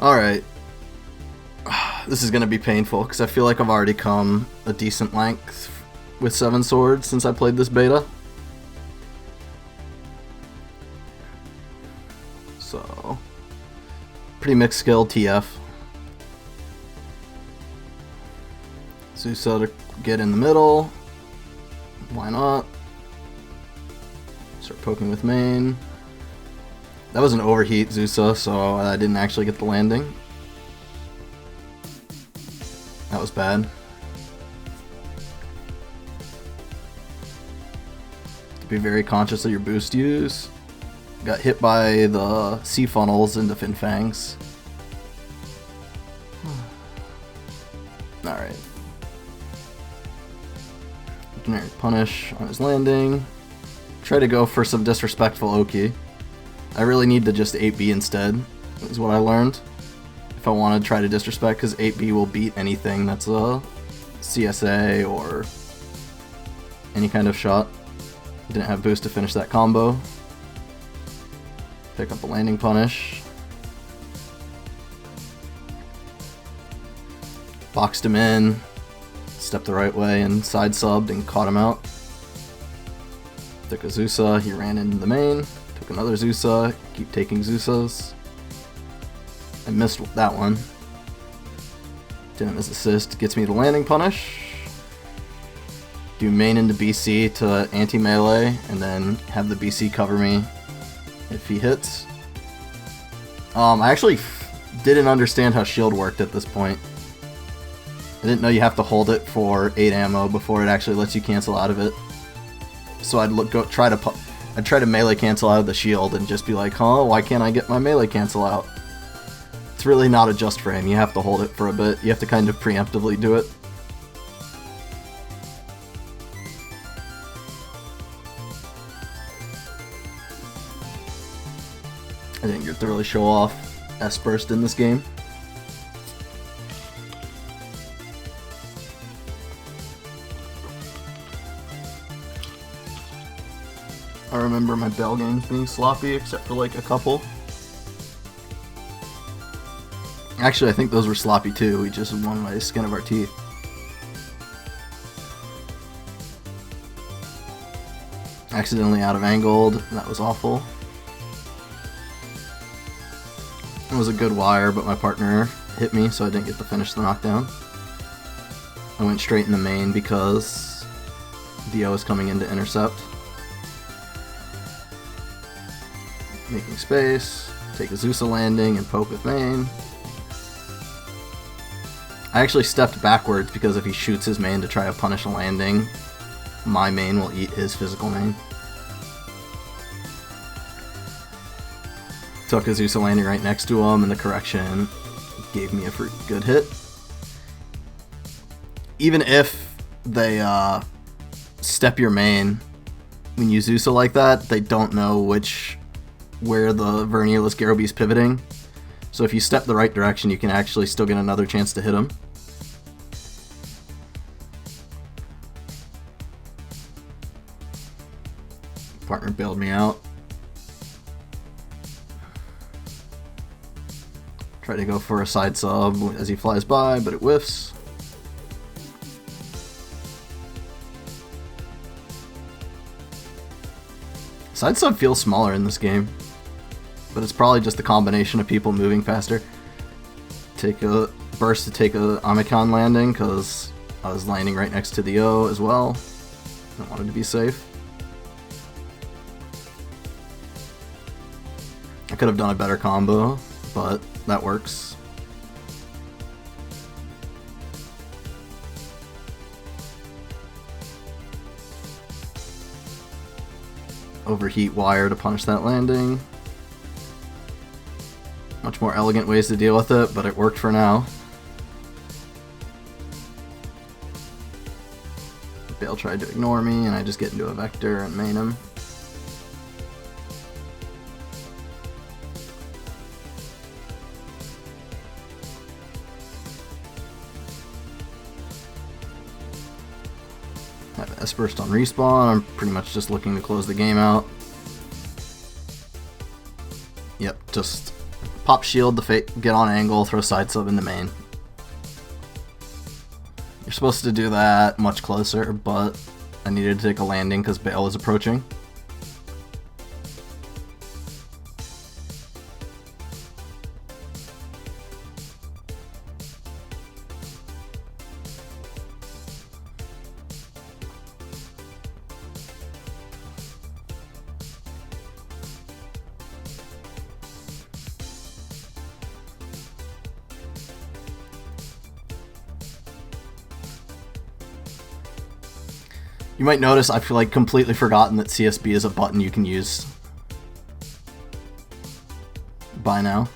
Alright. This is going to be painful, because I feel like I've already come a decent length with 7 swords since I played this beta. So, pretty mixed skill, TF. Zusa to get in the middle. Why not? Start poking with main. That was an overheat Zusa, so I didn't actually get the landing. That was bad. Be very conscious of your boost use. Got hit by the sea funnels into Fin Fangs. Alright. Generic punish on his landing. Try to go for some disrespectful Oki. I really need to just 8B instead, is what I learned. If I want to try to disrespect, because 8B will beat anything that's a CSA or any kind of shot. Didn't have boost to finish that combo. Pick up a landing punish. Boxed him in. Stepped the right way and side subbed and caught him out. Took a Zusa, he ran into the main. Took another Zusa, keep taking Zusas. I missed that one. Didn't miss assist, gets me the landing punish. Do main into BC to anti-melee, and then have the BC cover me if he hits. I actually didn't understand how shield worked at this point. I didn't know you have to hold it for 8 ammo before it actually lets you cancel out of it. So I'd try to melee cancel out of the shield and just be like, huh, why can't I get my melee cancel out? It's really not a just frame, you have to hold it for a bit, you have to kind of preemptively do it. I didn't get to really show off S-Burst in this game. I remember my Bell games being sloppy, except for like a couple. Actually, I think those were sloppy too, we just won by the skin of our teeth. Accidentally out of angled, that was awful. It was a good wire, but my partner hit me, so I didn't get to finish the knockdown. I went straight in the main because Dio was coming in to intercept. Making space, take a Zusa landing and poke with main. I actually stepped backwards because if he shoots his main to try to punish a landing, my main will eat his physical main. Took a Zusa landing right next to him, and the correction gave me a good hit. Even if they step your main, when you Zusa like that, they don't know where the Vernierless Garobee's pivoting. So if you step the right direction, you can actually still get another chance to hit him. Partner bailed me out. Try to go for a side sub as he flies by, but it whiffs. Side sub feels smaller in this game, but it's probably just the combination of people moving faster. Take a burst to take a Omicron landing because I was landing right next to the O as well. I wanted to be safe. I could have done a better combo, but that works. Overheat wire to punish that landing. Much more elegant ways to deal with it, but it worked for now. Bale tried to ignore me, and I just get into a vector and main him. Have S-Burst on respawn. I'm pretty much just looking to close the game out. Yep, just pop shield to get on angle, throw side sub in the main. You're supposed to do that much closer, but I needed to take a landing because Bale was approaching. You might notice I feel like completely forgotten that CSB is a button you can use by now.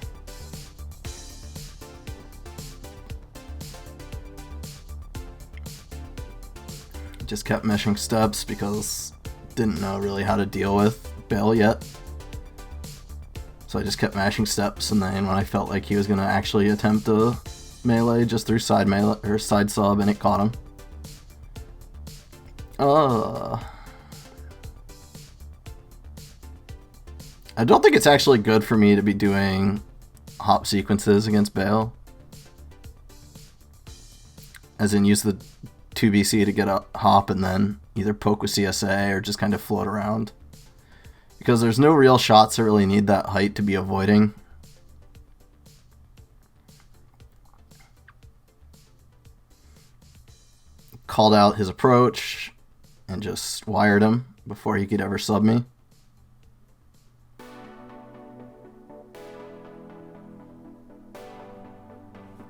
Just kept meshing steps because didn't know really how to deal with Bale yet. So I just kept mashing steps, and then when I felt like he was gonna actually attempt a melee, just threw side melee or side sub, and it caught him. I don't think it's actually good for me to be doing hop sequences against Bale. As in, use the 2BC to get a hop and then either poke with CSA or just kind of float around. Because there's no real shots that really need that height to be avoiding. Called out his approach and just wired him before he could ever sub me.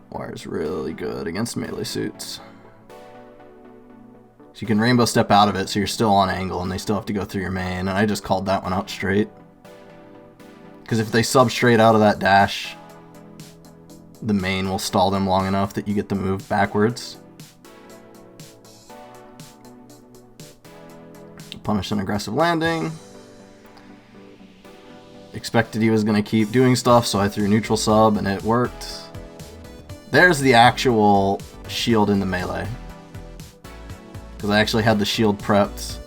Wire's really good against melee suits. So you can rainbow step out of it, so you're still on angle and they still have to go through your main, and I just called that one out straight. Because if they sub straight out of that dash, the main will stall them long enough that you get to move backwards. Punish an aggressive landing. Expected he was going to keep doing stuff, so I threw neutral sub and it worked. There's the actual shield in the melee. Because I actually had the shield prepped.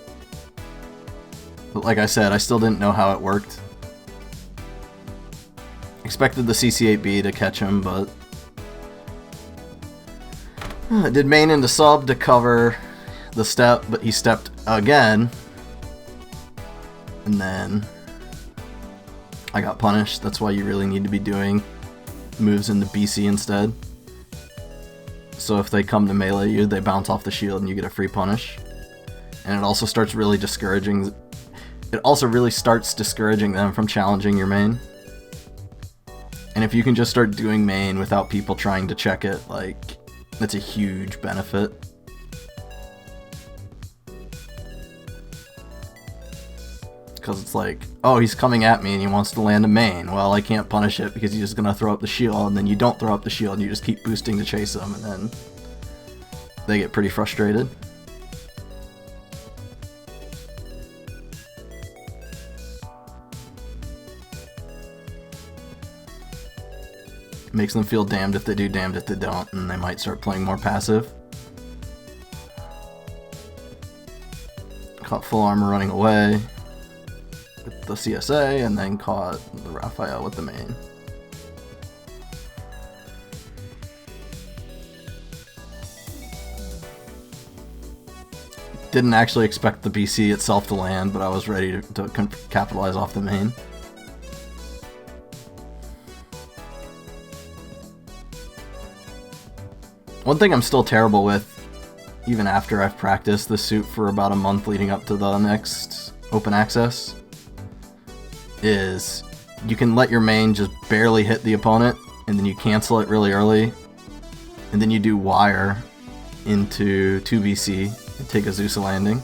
But like I said, I still didn't know how it worked. Expected the CC8B to catch him, but I did main into sub to cover the step, but he stepped again. And then I got punished. That's why you really need to be doing moves into BC instead. So if they come to melee you, they bounce off the shield and you get a free punish. And it also starts really discouraging. It also really starts discouraging them from challenging your main. And if you can just start doing main without people trying to check it, like, that's a huge benefit. Because it's like, oh, he's coming at me and he wants to land a main. Well, I can't punish it because he's just going to throw up the shield, and then you don't throw up the shield and you just keep boosting to chase him, and then they get pretty frustrated. Makes them feel damned if they do, damned if they don't, and they might start playing more passive. Caught full armor running away with the CSA, and then caught the Raphael with the main. Didn't actually expect the BC itself to land, but I was ready to capitalize off the main. One thing I'm still terrible with, even after I've practiced this suit for about a month leading up to the next open access, is you can let your main just barely hit the opponent, and then you cancel it really early, and then you do wire into 2BC and take a Zeus landing.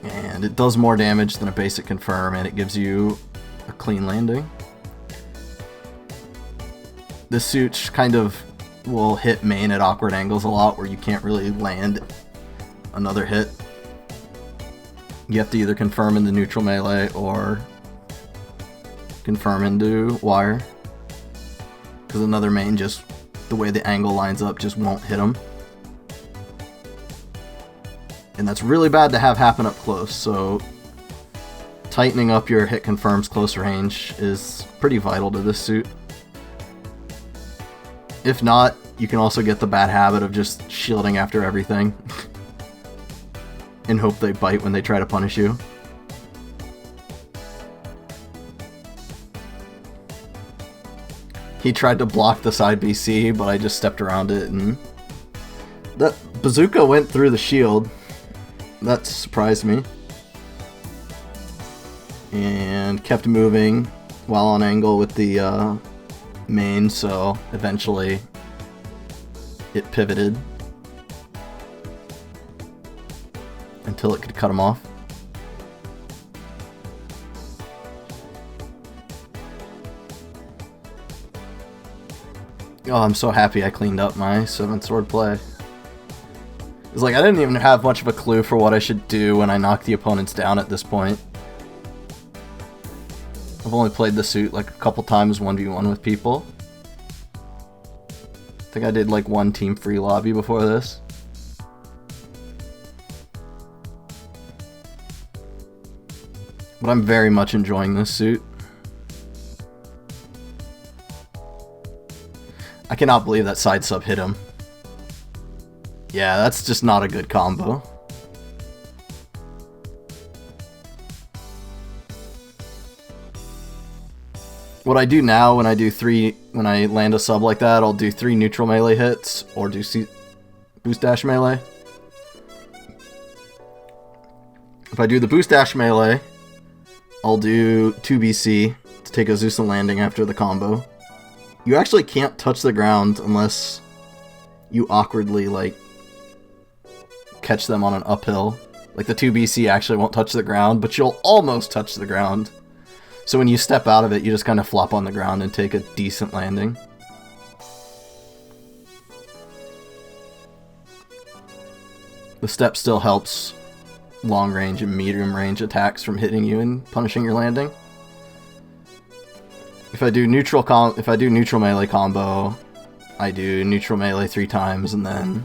And it does more damage than a basic confirm, and it gives you a clean landing. This suit kind of will hit main at awkward angles a lot where you can't really land another hit. You have to either confirm into neutral melee or confirm into wire, because another main, just the way the angle lines up, just won't hit them. And that's really bad to have happen up close, so tightening up your hit confirms close range is pretty vital to this suit. If not, you can also get the bad habit of just shielding after everything and hope they bite when they try to punish you. He tried to block the side BC, but I just stepped around it, and that bazooka went through the shield. That surprised me. And kept moving while on angle with the main, so eventually it pivoted until it could cut him off. Oh, I'm so happy I cleaned up my 7th sword play. It's like I didn't even have much of a clue for what I should do when I knock the opponents down at this point. I've only played the suit like a couple times 1v1 with people. I think I did like one team free lobby before this. But I'm very much enjoying this suit. I cannot believe that side sub hit him. Yeah, that's just not a good combo. What I do now when I land a sub like that, I'll do 3 neutral melee hits or do boost dash melee. If I do the boost dash melee, I'll do 2 BC to take a Azusa landing after the combo. You actually can't touch the ground unless you awkwardly like catch them on an uphill. Like the 2 BC actually won't touch the ground, but you'll almost touch the ground. So when you step out of it, you just kind of flop on the ground and take a decent landing. The step still helps long range and medium range attacks from hitting you and punishing your landing. If I do neutral melee combo, I do neutral melee 3 times and then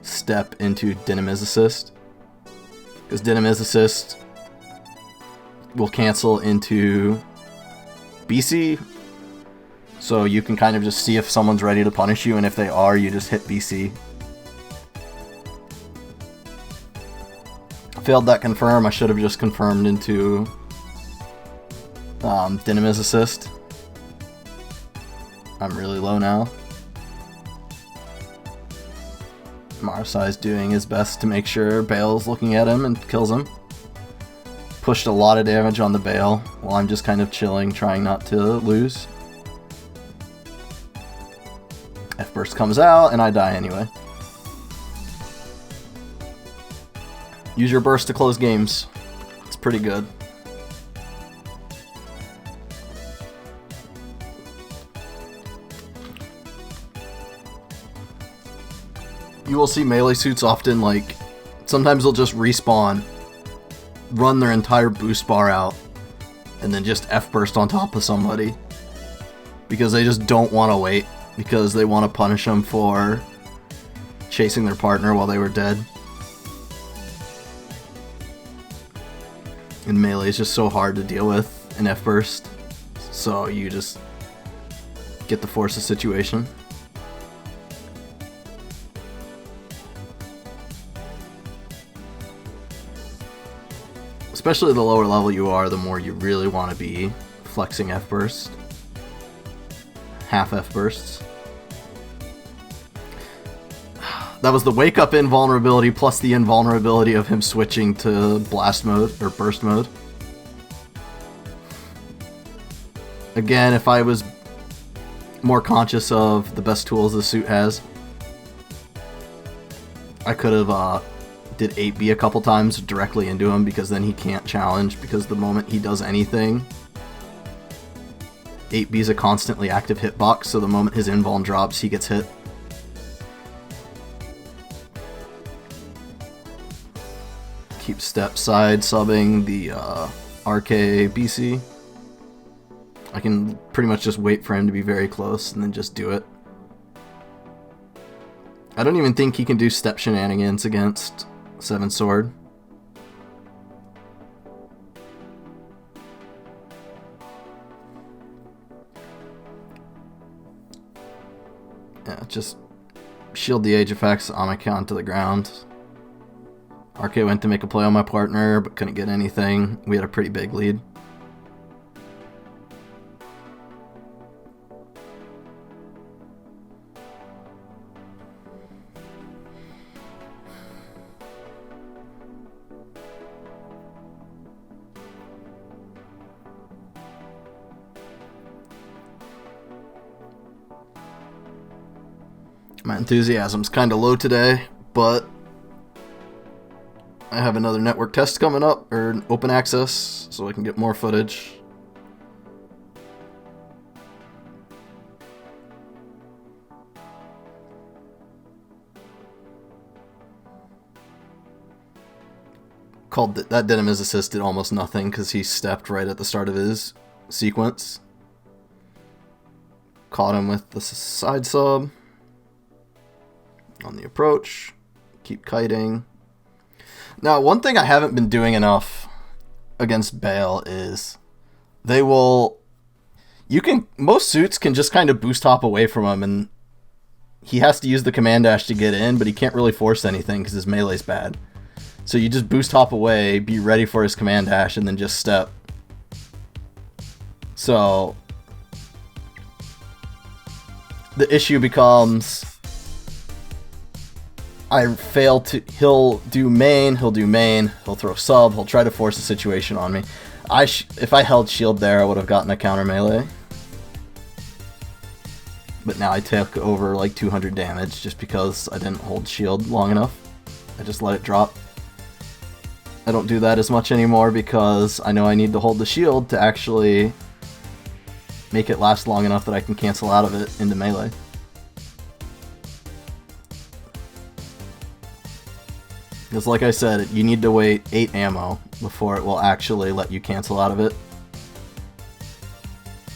step into Dynamiz Assist. Because Dynamiz Assist will cancel into BC, so you can kind of just see if someone's ready to punish you, and if they are, you just hit BC. Failed that confirm. I should have just confirmed into Dynamiz Assist. I'm really low now. Marasai's doing his best to make sure Bale's looking at him and kills him. Pushed a lot of damage on the Bale while I'm just kind of chilling, trying not to lose. F-Burst comes out and I die anyway. Use your burst to close games. It's pretty good. You will see melee suits often, like, sometimes they'll just respawn, run their entire boost bar out, and then just F-burst on top of somebody. Because they just don't want to wait, because they want to punish them for chasing their partner while they were dead. And melee is just so hard to deal with in F-burst, so you just get the force of situation. Especially the lower level you are, the more you really want to be flexing F-burst. Half F-bursts. That was the wake up invulnerability plus the invulnerability of him switching to blast mode or burst mode. Again, if I was more conscious of the best tools the suit has, I could have did 8B a couple times directly into him, because then he can't challenge, because the moment he does anything, 8B is a constantly active hitbox, so the moment his invuln drops, he gets hit. Keep step side subbing the RK BC. I can pretty much just wait for him to be very close and then just do it. I don't even think he can do step shenanigans against 7 sword. Yeah, just shield the age effects on my count to the ground. RK went to make a play on my partner, but couldn't get anything. We had a pretty big lead. My enthusiasm's kind of low today, but I have another network test coming up, or open access, so I can get more footage. That did him his assist did almost nothing because he stepped right at the start of his sequence. Caught him with the side sub. On the approach, keep kiting. Now, one thing I haven't been doing enough against Bale is most suits can just kind of boost hop away from him, and he has to use the command dash to get in, but he can't really force anything because his melee's bad. So you just boost hop away, be ready for his command dash, and then just step. So the issue becomes he'll do main, he'll throw sub, he'll try to force a situation on me. If I held shield there, I would have gotten a counter melee. But now I took over like 200 damage just because I didn't hold shield long enough. I just let it drop. I don't do that as much anymore because I know I need to hold the shield to actually make it last long enough that I can cancel out of it into melee. Because like I said, you need to wait 8 ammo before it will actually let you cancel out of it.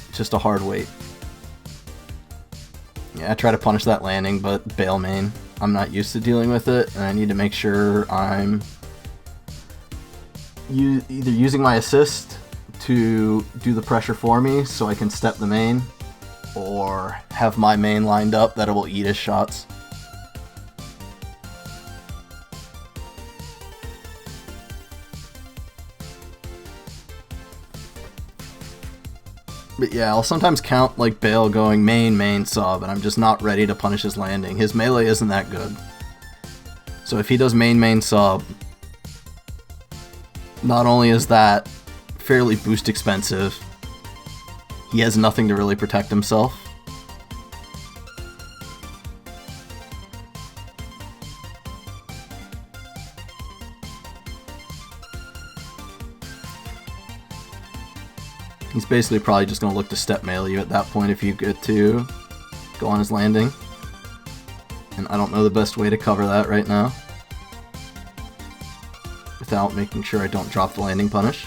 It's just a hard wait. Yeah, I try to punish that landing, but Bale main. I'm not used to dealing with it, and I need to make sure I'm either using my assist to do the pressure for me so I can step the main, or have my main lined up that it will eat his shots. But yeah, I'll sometimes count like Bale going main, sub, and I'm just not ready to punish his landing. His melee isn't that good. So if he does main, sub, not only is that fairly boost expensive, he has nothing to really protect himself. He's basically probably just going to look to step melee you at that point if you get to go on his landing. And I don't know the best way to cover that right now without making sure I don't drop the landing punish.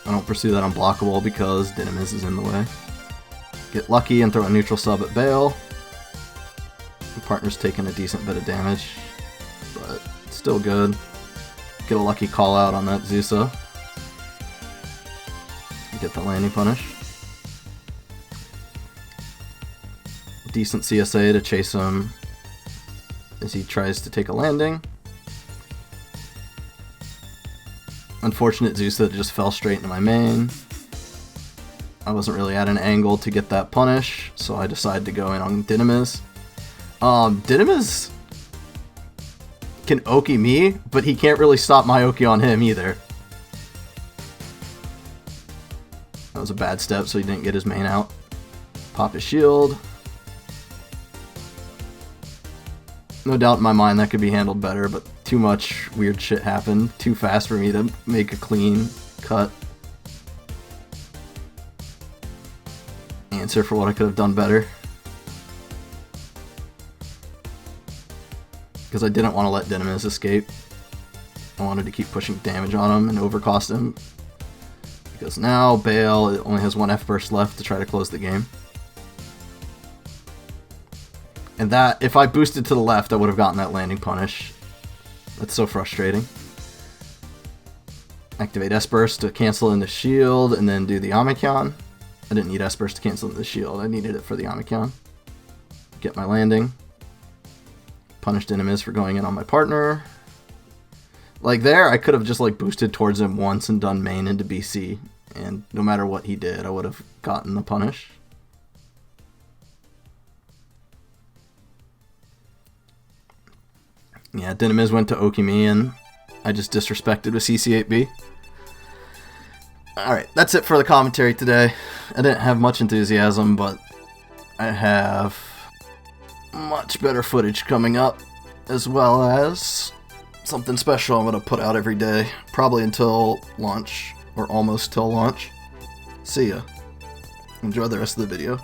I don't pursue that unblockable because Dynamis is in the way. Get lucky and throw a neutral sub at Bale. The partner's taking a decent bit of damage, but still good. Get a lucky call out on that Zusa. Get the landing punish. Decent CSA to chase him as he tries to take a landing. Unfortunate Zusa that just fell straight into my main. I wasn't really at an angle to get that punish, so I decided to go in on Dynamis. Dynamis can Oki me, but he can't really stop my Oki on him either. That was a bad step, so he didn't get his main out. Pop his shield. No doubt in my mind that could be handled better, but too much weird shit happened. Too fast for me to make a clean cut answer for what I could have done better. Because I didn't want to let Dynamis escape. I wanted to keep pushing damage on him and overcost him. Because now Bale only has one F burst left to try to close the game. And that, if I boosted to the left, I would have gotten that landing punish. That's so frustrating. activate S-Burst to cancel in the shield, and then do the Amikyan. I didn't need S-Burst to cancel in the shield, I needed it for the Amikyan. Get my landing. Punished Dynamis for going in on my partner. Like there, I could have just like boosted towards him once and done main into BC, and no matter what he did, I would have gotten the punish. Yeah, Dynamis went to Okimi, and I just disrespected with CC8B. Alright, that's it for the commentary today. I didn't have much enthusiasm, but I have much better footage coming up, as well as something special I'm going to put out every day, probably until launch, or almost till launch. See ya. Enjoy the rest of the video.